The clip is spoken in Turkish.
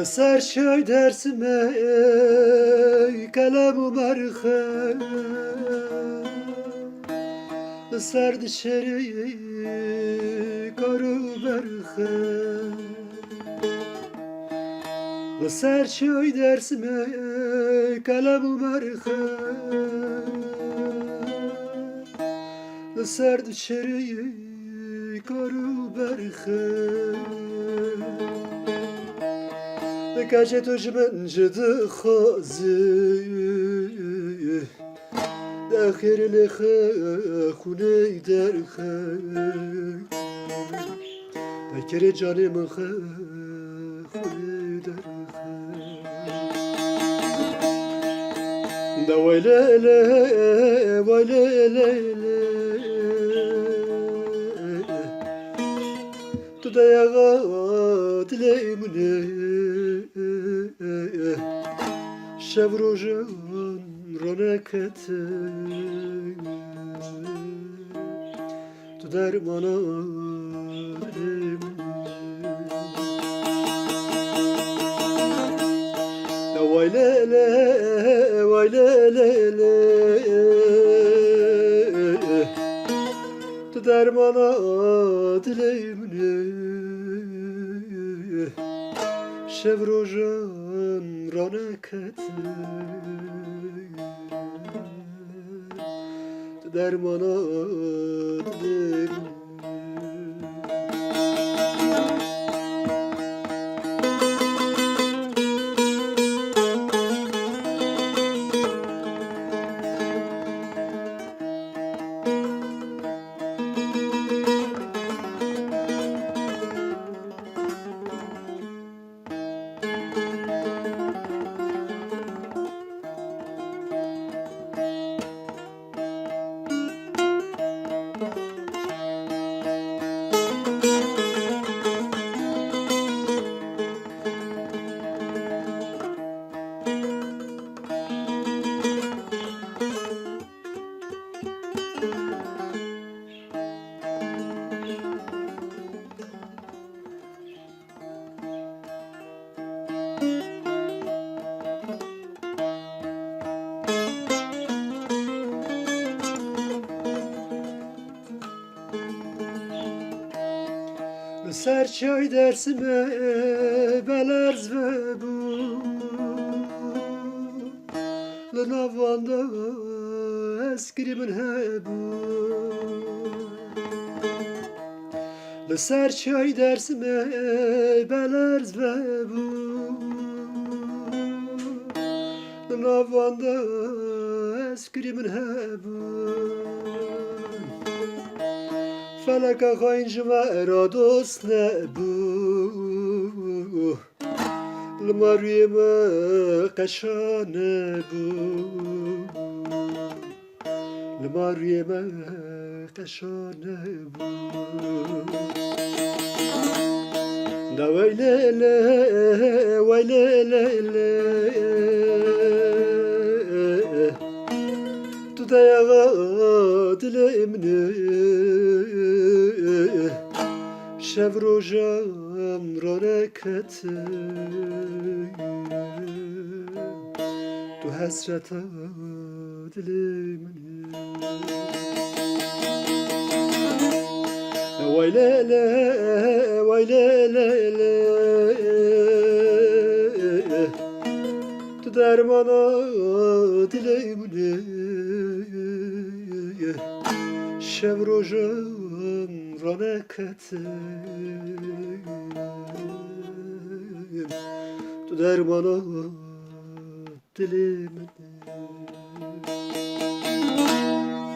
Ser şöy dersime kalem merhe Ser dışarı karı berhe Ser şöy dersime kalem merhe Ser dışarı karı berhe Kaçet ucmen jdı khazi Dakhir lekha khunay darkha Dakir canim kha khunay darkha Da waylala waylala Tudayaga dilemne Şevrojan ronekete Tu dermana Vaylele vaylele Tu dermana dilemne Şevrojan ronekete dermana dilemne Serçay dersime belerz ve bu Lınavanda eskrimin hebu Serçay dersime belerz ve bu Lınavanda eskrimin hebu Felaka kayıncıma erados ne bu Lmaruyeme kaşane bu Lmaruyeme kaşane bu Da veylele veylele Tudayaga dilemne Şevrojan ronekete Tu hasreta dilemne Vaylele vaylele Tu dermana dilemne Şevrojan ronekete Tu dermana dilemne